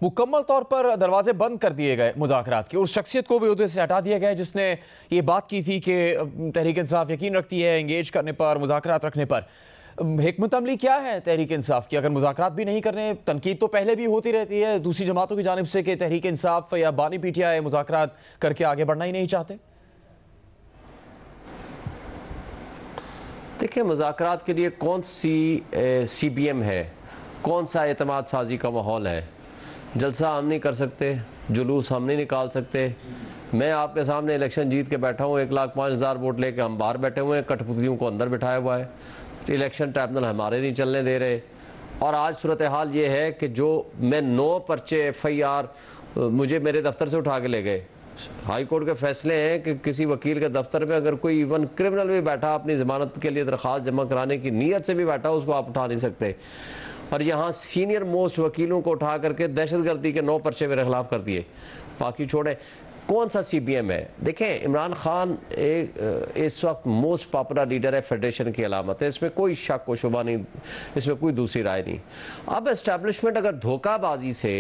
مکمل طور پر دروازے بند کر دیے گئے مذاکرات کے، اور شخصیت کو بھی عہدے سے ہٹا دیا گیا جس نے یہ بات کی تھی کہ تحریک انصاف یقین رکھتی ہے انگیج کرنے پر، مذاکرات رکھنے پر۔ حکمت عملی کیا ہے تحریک انصاف کی؟ اگر مذاکرات بھی نہیں کرنے، تنقید تو پہلے بھی ہوتی رہتی ہے دوسری جماعتوں کی جانب سے کہ تحریک انصاف یا بانی پی ٹی آئی مذاکرات کر کے آگے بڑھنا ہی نہیں چاہتے۔ دیکھیں، مذاکرات کے لیے کون سی سی بی ایم ہے، کون سا اعتماد سازی کا ماحول ہے؟ جلسہ ہم نہیں کر سکتے، جلوس ہم نہیں نکال سکتے۔ میں آپ کے سامنے الیکشن جیت کے بیٹھا ہوں، 1,05,000 ووٹ لے کے ہم باہر بیٹھے ہوئے ہیں، کٹھ پتلیوں کو اندر بٹھایا ہوا ہے، الیکشن ٹریبونل ہمارے نہیں چلنے دے رہے۔ اور آج صورتحال یہ ہے کہ جو میں 9 پرچے FIR مجھے میرے دفتر سے اٹھا کے لے گئے۔ ہائی کورٹ کے فیصلے ہیں کہ کسی وکیل کے دفتر میں اگر کوئی ایون کرمنل بھی بیٹھا اپنی ضمانت کے لیے درخواست جمع کرانے کی نیت سے بھی بیٹھا، اس کو آپ اٹھا نہیں سکتے۔ اور یہاں سینئر موسٹ وکیلوں کو اٹھا کر کے دہشت گردی کے 9 پرچے میرے خلاف کر دیے۔ باقی چھوڑیں، کون سا سی بی ایم ہے؟ دیکھیں، عمران خان اس وقت موسٹ پاپولر لیڈر ہے، فیڈریشن کی علامت ہے، اس میں کوئی شک و شبہ نہیں، اس میں کوئی دوسری رائے نہیں۔ اب اسٹیبلشمنٹ اگر دھوکہ بازی سے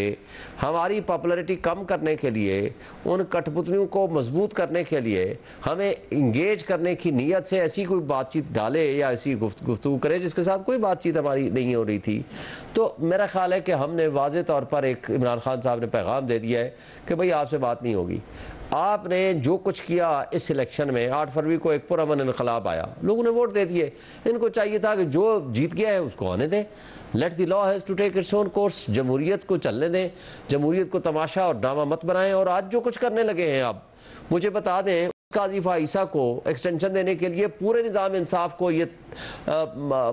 ہماری پاپولیرٹی کم کرنے کے لیے، ان کٹھ پتلیوں کو مضبوط کرنے کے لیے ہمیں انگیج کرنے کی نیت سے ایسی کوئی بات چیت ڈالے یا ایسی گفتگو کرے جس کے ساتھ کوئی بات چیت ہماری نہیں ہو رہی تھی، تو میرا خیال ہے کہ ہم نے واضح طور پر ایک عمران خان صاحب نے پیغام دے دیا ہے کہ بھئی آپ سے بات نہیں ہوگی۔ آپ نے جو کچھ کیا اس الیکشن میں، 8 فروری کو ایک پرامن انقلاب آیا، لوگوں نے ووٹ دے دیے، ان کو چاہیے تھا کہ جو جیت گیا ہے اس کو آنے دیں۔ Let the law has to take its own course, جمہوریت کو چلنے دیں، جمہوریت کو تماشا اور ڈرامہ مت بنائیں۔ اور آج جو کچھ کرنے لگے ہیں، آپ مجھے بتا دیں، قاضی فائسہ کو ایکسٹینشن دینے کے لیے پورے نظام انصاف کو یہ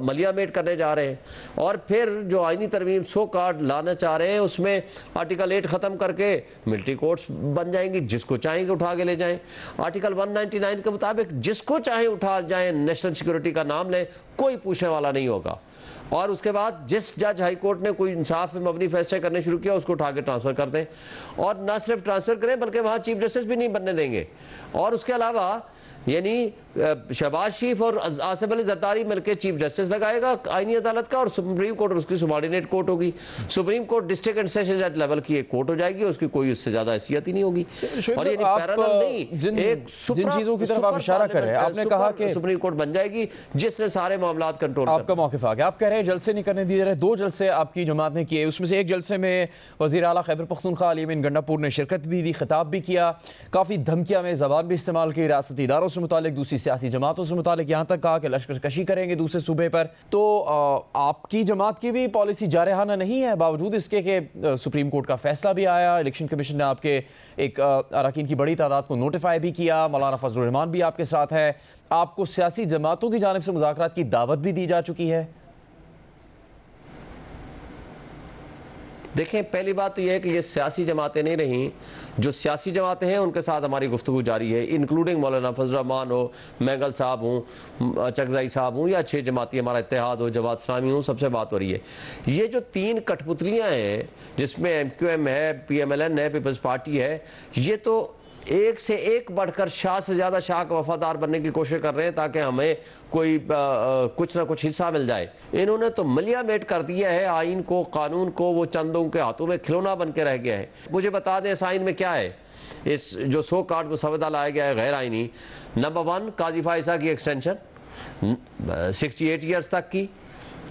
ملیا میٹ کرنے جا رہے ہیں، اور پھر جو آئینی ترمیم سو کارڈ لانا چاہ رہے ہیں اس میں آرٹیکل 8 ختم کر کے ملٹری کورٹس بن جائیں گی، جس کو چاہیں گے اٹھا کے لے جائیں۔ آرٹیکل 199 کے مطابق جس کو چاہیں اٹھا جائیں، نیشنل سیکورٹی کا نام لیں، کوئی پوچھنے والا نہیں ہوگا۔ اور اس کے بعد جس جج ہائی کورٹ نے کوئی انصاف پہ مبنی فیصلے کرنے شروع کیا، اس کو اٹھا کے ٹرانسفر کر دیں، اور نہ صرف ٹرانسفر کریں بلکہ وہاں چیف جسٹس بھی نہیں بننے دیں گے۔ اور اس کے علاوہ یعنی شہباز شریف اور آصف علی زرداری مل کے چیف جسٹس لگائے گا آئینی عدالت کا، اور سپریم کورٹ اس کی سبارڈینیٹ کورٹ ہوگی۔ Supreme court district and session جج لیول کی ایک کورٹ ہو جائے گی، اس کی کوئی اس سے زیادہ حیثیت ہی نہیں ہوگی۔ اور یہ پیرالل نہیں، ایک جن چیزوں کی طرف آپ اشارہ کر رہے ہیں، آپ نے کہا کہ سپریم کورٹ بن جائے گی جس نے سارے معاملات کنٹرول کر۔ آپ کا موقف آ گیا، آپ کہہ رہے ہیں جلسے نہیں کرنے دیے رہے۔ 2 جلسے آپ کی جماعت نے کیے، اس میں سے ایک جلسے میں وزیر اعلیٰ خیبر پختونخوا علی امین گنڈا پور نے شرکت بھی دی، خطاب بھی کیا، کافی دھمکیاں میں زبان بھی استعمال کی، ریاستی اداروں سے متعلق، دوسری سیاسی جماعتوں سے متعلق، یہاں تک کہا کہ لشکر کشی کریں گے دوسرے صوبے پر۔ تو آپ کی جماعت کی بھی پالیسی جارحانہ نہیں ہے، باوجود اس کے کہ سپریم کورٹ کا فیصلہ بھی آیا، الیکشن کمیشن نے آپ کے ایک اراکین کی بڑی تعداد کو نوٹیفائی بھی کیا، مولانا فضل الرحمان بھی آپ کے ساتھ ہے، آپ کو سیاسی جماعتوں کی جانب سے مذاکرات کی دعوت بھی دی جا چکی ہے؟ دیکھیں، پہلی بات تو یہ ہے کہ یہ سیاسی جماعتیں نہیں رہیں، جو سیاسی جماعتیں ہیں ان کے ساتھ ہماری گفتگو جاری ہے، انکلوڈنگ مولانا فضل الرحمان ہو، مینگل صاحب ہوں، چکزائی صاحب ہوں، یا 6 جماعتی ہمارا اتحاد ہو، جماعت اسلامی ہوں، سب سے بات ہو رہی ہے۔ یہ جو 3 کٹھ پتلیاں ہیں جس میں MQM ہے، PMLN ہے، پیپلز پارٹی ہے، یہ تو ایک سے ایک بڑھ کر شاہ سے زیادہ شاہ کا وفادار بننے کی کوشش کر رہے ہیں تاکہ ہمیں کوئی کچھ نہ کچھ حصہ مل جائے۔ انہوں نے تو ملیا میٹ کر دیا ہے آئین کو، قانون کو، وہ چندوں کے ہاتھوں میں کھلونا بن کے رہ گیا ہے۔ مجھے بتا دیں اس آئین میں کیا ہے، اس جو سو کارڈ مسودہ لایا گیا ہے غیر آئینی، نمبر 1 قاضی فائسہ کی ایکسٹینشن 68 ایئرز تک کی،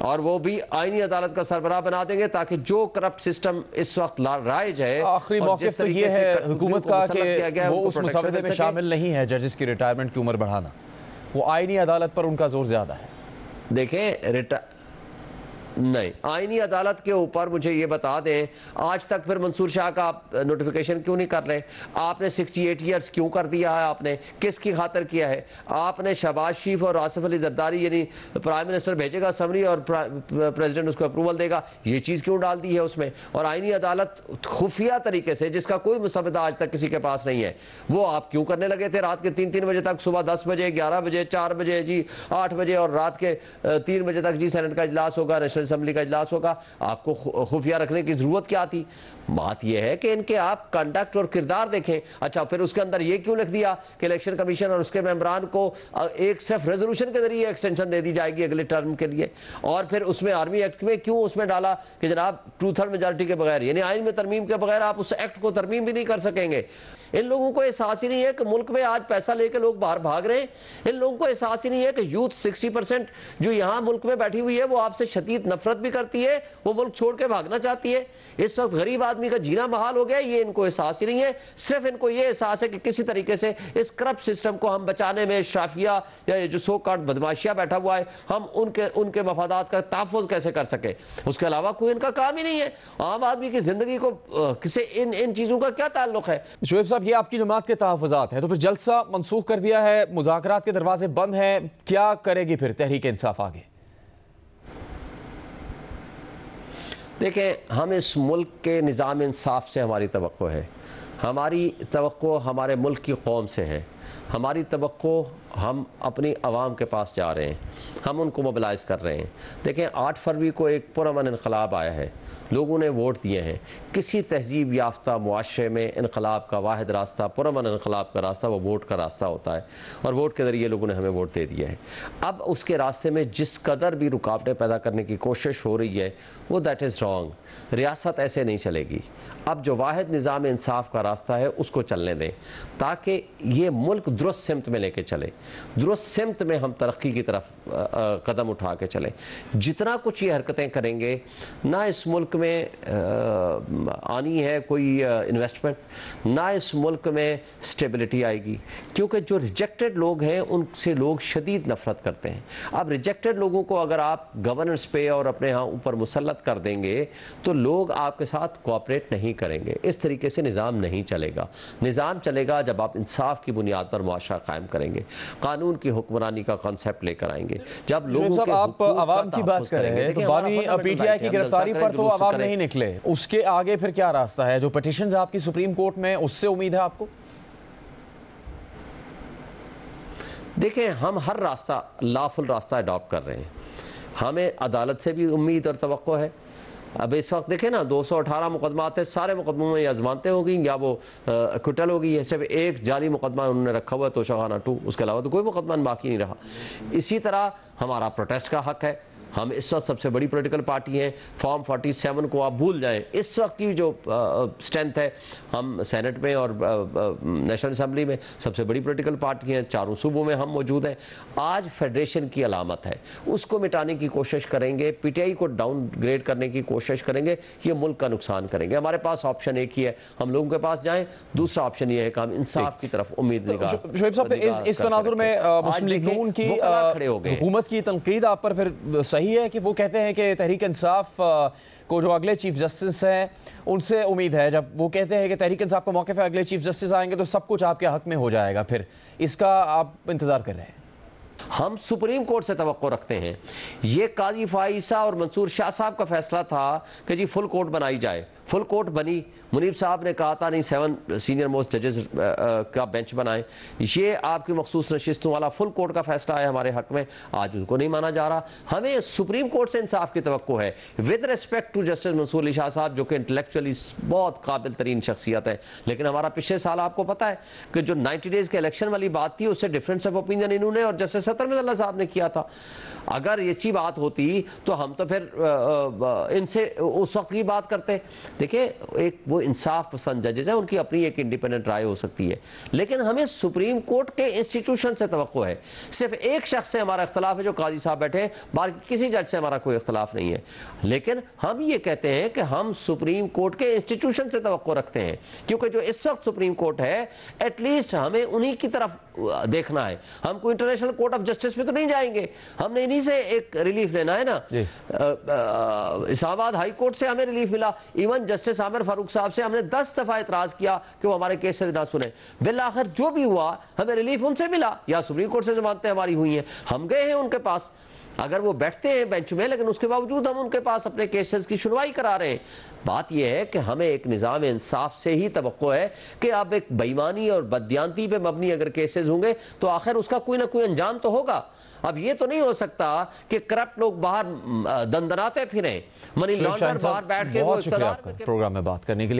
اور وہ بھی آئینی عدالت کا سربراہ بنا دیں گے تاکہ جو کرپٹ سسٹم اس وقت رائج ہے۔ آخری موقف تو یہ ہے حکومت کا کہ وہ اس مسودے میں شامل نہیں ہے ججز کی ریٹائرمنٹ کی عمر بڑھانا، وہ آئینی عدالت پر ان کا زور زیادہ ہے۔ دیکھیں، نہیں، آئینی عدالت کے اوپر مجھے یہ بتا دیں، آج تک پھر منصور شاہ کا آپ نوٹیفیکیشن کیوں نہیں کر رہے؟ آپ نے 68 ایئرز کیوں کر دیا ہے؟ آپ نے کس کی خاطر کیا ہے؟ آپ نے شہباز شریف اور آصف علی زرداری یعنی پرائم منسٹر بھیجے گا سمری اور پریزیڈنٹ اس کو اپروول دے گا، یہ چیز کیوں ڈال دی ہے اس میں؟ اور آئینی عدالت خفیہ طریقے سے، جس کا کوئی مسودہ آج تک کسی کے پاس نہیں ہے، وہ آپ کیوں کرنے لگے تھے رات کے 3 بجے تک، صبح 10 بجے، 11 بجے، 4 بجے، 8 بجے، اور رات کے 3 بجے تک سینٹ کا اجلاس ہوگا، نیشنل اسمبلی کا اجلاس ہوگا، آپ کو خفیہ رکھنے کی ضرورت کیا تھی؟ بات یہ ہے کہ ان کے آپ کنڈکٹ اور کردار دیکھیں. اچھا پھر اس کے اندر یہ کیوں لکھ دیا کہ الیکشن کمیشن اور اس کے ممبران کو ایک صرف ریزولوشن کے ذریعے ایکسٹینشن دے دی جائے گی اگلے ٹرم کے لیے؟ اور پھر اس میں آرمی ایکٹ میں کیوں اس میں ڈالا کہ جناب 2/3 میجارٹی کے بغیر، یعنی آئین میں ترمیم کے بغیر آپ اس ایکٹ کو ترمیم بھی نہیں کر سکیں گے. ان لوگوں کو احساس ہی نہیں ہے کہ ملک میں آج پیسہ لے کے لوگ باہر بھاگ رہے ہیں. ان لوگوں کو احساس ہی نہیں ہے کہ یوتھ 60% جو یہاں ملک میں بیٹھی ہوئی ہے وہ آپ سے شدید نفرت بھی کرتی ہے، وہ ملک چھوڑ کے بھاگنا چاہتی ہے. اس وقت غریب آدمی کا جینا محال ہو گیا. یہ ان کو احساس ہی نہیں ہے. صرف ان کو یہ احساس ہے کہ کسی طریقے سے اس کرپٹ سسٹم کو ہم بچانے میں اشرافیہ یا جو سو کارڈ بدماشیہ بیٹھا ہوا ہے، ہم ان کے مفادات کا تحفظ کیسے کر سکیں. اس کے علاوہ کوئی ان کا کام ہی نہیں ہے. عام آدمی کی زندگی کو کسی ان چیزوں کا کیا تعلق ہے؟ شعیب صاحب، یہ آپ کی جماعت کے تحفظات ہیں، تو پھر جلسہ منسوخ کر دیا ہے، مذاکرات کے دروازے بند ہیں، کیا کرے گی پھر تحریک انصاف آگے؟ دیکھیں، ہم اس ملک کے نظام انصاف سے ہماری توقع ہے. ہماری توقع ہمارے ملک کی قوم سے ہے. ہماری توقع ہم اپنی عوام کے پاس جا رہے ہیں، ہم ان کو موبلائز کر رہے ہیں. دیکھیں 8 فروری کو ایک پرامن انقلاب آیا ہے، لوگوں نے ووٹ دیے ہیں. کسی تہذیب یافتہ معاشرے میں انقلاب کا واحد راستہ، پرامن انقلاب کا راستہ وہ ووٹ کا راستہ ہوتا ہے، اور ووٹ کے ذریعے لوگوں نے ہمیں ووٹ دے دیا ہے. اب اس کے راستے میں جس قدر بھی رکاوٹیں پیدا کرنے کی کوشش ہو رہی ہے وہ دیٹ از رانگ. ریاست ایسے نہیں چلے گی. اب جو واحد نظام انصاف کا راستہ ہے اس کو چلنے دیں تاکہ یہ ملک درست سمت میں لے کے چلے، درست سمت میں ہم ترقی کی طرف قدم اٹھا کے چلیں. جتنا کچھ یہ حرکتیں کریں گے، نہ اس ملک میں آنی ہے کوئی انویسٹمنٹ، نہ اس ملک میں سٹیبلٹی آئے گی، کیونکہ جو ریجیکٹڈ لوگ ہیں ان سے لوگ شدید نفرت کرتے ہیں. اب ریجیکٹڈ لوگوں کو اگر آپ گورننس پہ اور اپنے ہاں اوپر مسلط کر دیں گے تو لوگ آپ کے ساتھ کوآپریٹ نہیں کریں گے. اس طریقے سے نظام نہیں چلے گا. نظام چلے گا جب آپ انصاف کی بنیاد پر معاشرہ قائم کریں گے، قانون کی حکمرانی کا کانسیپٹ لے کر آئیں گے. جب لوگوں کے آپ عوام کی بات کر رہے ہیں تو بانی پی ٹی آئی کی گرفتاری پر تو عوام نہیں نکلے، اس کے آگے پھر کیا راستہ ہے؟ جو پٹیشنز آپ کی سپریم کورٹ میں، اس سے امید ہے آپ کو؟ دیکھیں، ہم ہر راستہ لافل راستہ اڈاپٹ کر رہے ہیں. ہمیں عدالت سے بھی امید اور توقع ہے. اب اس وقت دیکھیں نا، 218 مقدمات ہیں، سارے مقدموں میں یا ضمانتیں ہو گئیں یا وہ اکوٹل ہو گئی ہے. صرف ایک جعلی مقدمہ انہوں نے رکھا ہوا ہے، توشہ خانہ 2، اس کے علاوہ تو کوئی مقدمہ باقی نہیں رہا. اسی طرح ہمارا پروٹیسٹ کا حق ہے. ہم اس وقت سب سے بڑی پولیٹیکل پارٹی ہیں. فارم 47 کو آپ بھول جائیں. اس وقت کی جو سٹرینتھ ہے، ہم سینٹ میں اور نیشنل اسمبلی میں سب سے بڑی پولیٹیکل پارٹی ہیں. 4 صوبوں میں ہم موجود ہیں. آج فیڈریشن کی علامت ہے، اس کو مٹانے کی کوشش کریں گے، پی ٹی آئی کو ڈاؤن گریڈ کرنے کی کوشش کریں گے، یہ ملک کا نقصان کریں گے. ہمارے پاس آپشن ایک ہی ہے، ہم لوگوں کے پاس جائیں. دوسرا آپشن یہ ہے کہ ہم انصاف کی طرف امید نگاہ. شعیب صاحب، اس تناظر میں مسلم لیگ نون کی حکومت کی تنقید آپ پر پھر صحیح ہے کہ وہ کہتے ہیں کہ تحریک انصاف کو جو اگلے چیف جسٹس ہیں ان سے امید ہے، جب وہ کہتے ہیں کہ تحریک انصاف کا موقف ہے اگلے چیف جسٹس آئیں گے تو سب کچھ آپ کے حق میں ہو جائے گا، پھر اس کا آپ انتظار کر رہے ہیں؟ ہم سپریم کورٹ سے توقع رکھتے ہیں. یہ قاضی فائزہ اور منصور شاہ صاحب کا فیصلہ تھا کہ جی فل کورٹ بنائی جائے. فل کورٹ بنی. منیب صاحب نے کہا تھا نہیں 7 سینئر موسٹ ججز کا بینچ بنائیں. یہ آپ کی مخصوص نشستوں والا فل کورٹ کا فیصلہ ہے ہمارے حق میں. آج ان کو نہیں مانا جا رہا. ہمیں سپریم کورٹ سے انصاف کی توقع ہے ود ریسپیکٹ ٹو جسٹس منصور علی شاہ صاحب، جو کہ انٹلیکچولی بہت قابل ترین شخصیت ہے. لیکن ہمارا پچھلے سال آپ کو پتہ ہے کہ جو 90 ڈیز کے الیکشن والی بات تھی، اس سے ڈفرینس آف اوپینین انہوں نے اور جسٹس ستر میں اللہ صاحب نے کیا تھا. اگر ایسی بات ہوتی تو ہم تو پھر ان سے اس وقت کی بات کرتے. دیکھیں، ایک وہ انصاف پسند ججز ہیں، ان کی اپنی ایک انڈیپینڈنٹ رائے ہو سکتی ہے، لیکن ہمیں سپریم کورٹ کے انسٹیٹیوشن سے توقع ہے. صرف ایک شخص سے ہمارا اختلاف ہے جو قاضی صاحب بیٹھے ہیں، باقی کسی جج سے ہمارا کوئی اختلاف نہیں ہے. لیکن ہم یہ کہتے ہیں کہ ہم سپریم کورٹ کے انسٹیٹیوشن سے توقع رکھتے ہیں، کیونکہ جو اس وقت سپریم کورٹ ہے ایٹ لیسٹ ہمیں انہی کی طرف دیکھنا ہے. ہم کوئی انٹرنیشنل کورٹ آف جسٹس میں تو نہیں جائیں گے، ہم نے انہی سے ایک ریلیف لینا ہے نا. اسلام آباد ہائی کورٹ سے ہمیں ریلیف ملا. ایون جسٹس عامر فاروق صاحب سے ہم نے 10 دفعہ اعتراض کیا کہ وہ ہمارے کیس سے نہ سنیں. بالآخر جو بھی ہوا ہمیں ریلیف ان سے ملا، یا سپریم کورٹ سے ضمانتیں ہماری ہوئی ہیں، ہم گئے ہیں ان کے پاس. اگر وہ بیٹھتے ہیں بینچ میں لیکن اس کے باوجود ہم ان کے پاس اپنے کیسز کی سنوائی کرا رہے ہیں. بات یہ ہے کہ ہمیں ایک نظام انصاف سے ہی توقع ہے کہ اب ایک بےایمانی اور بددیانتی پہ مبنی اگر کیسز ہوں گے تو آخر اس کا کوئی نہ کوئی انجام تو ہوگا. اب یہ تو نہیں ہو سکتا کہ کرپٹ لوگ باہر دندناتے پھریں, منی لانڈر باہر بیٹھ کے وہ بہت شکریہ آپ کا پروگرام میں بات کرنے کے لیے.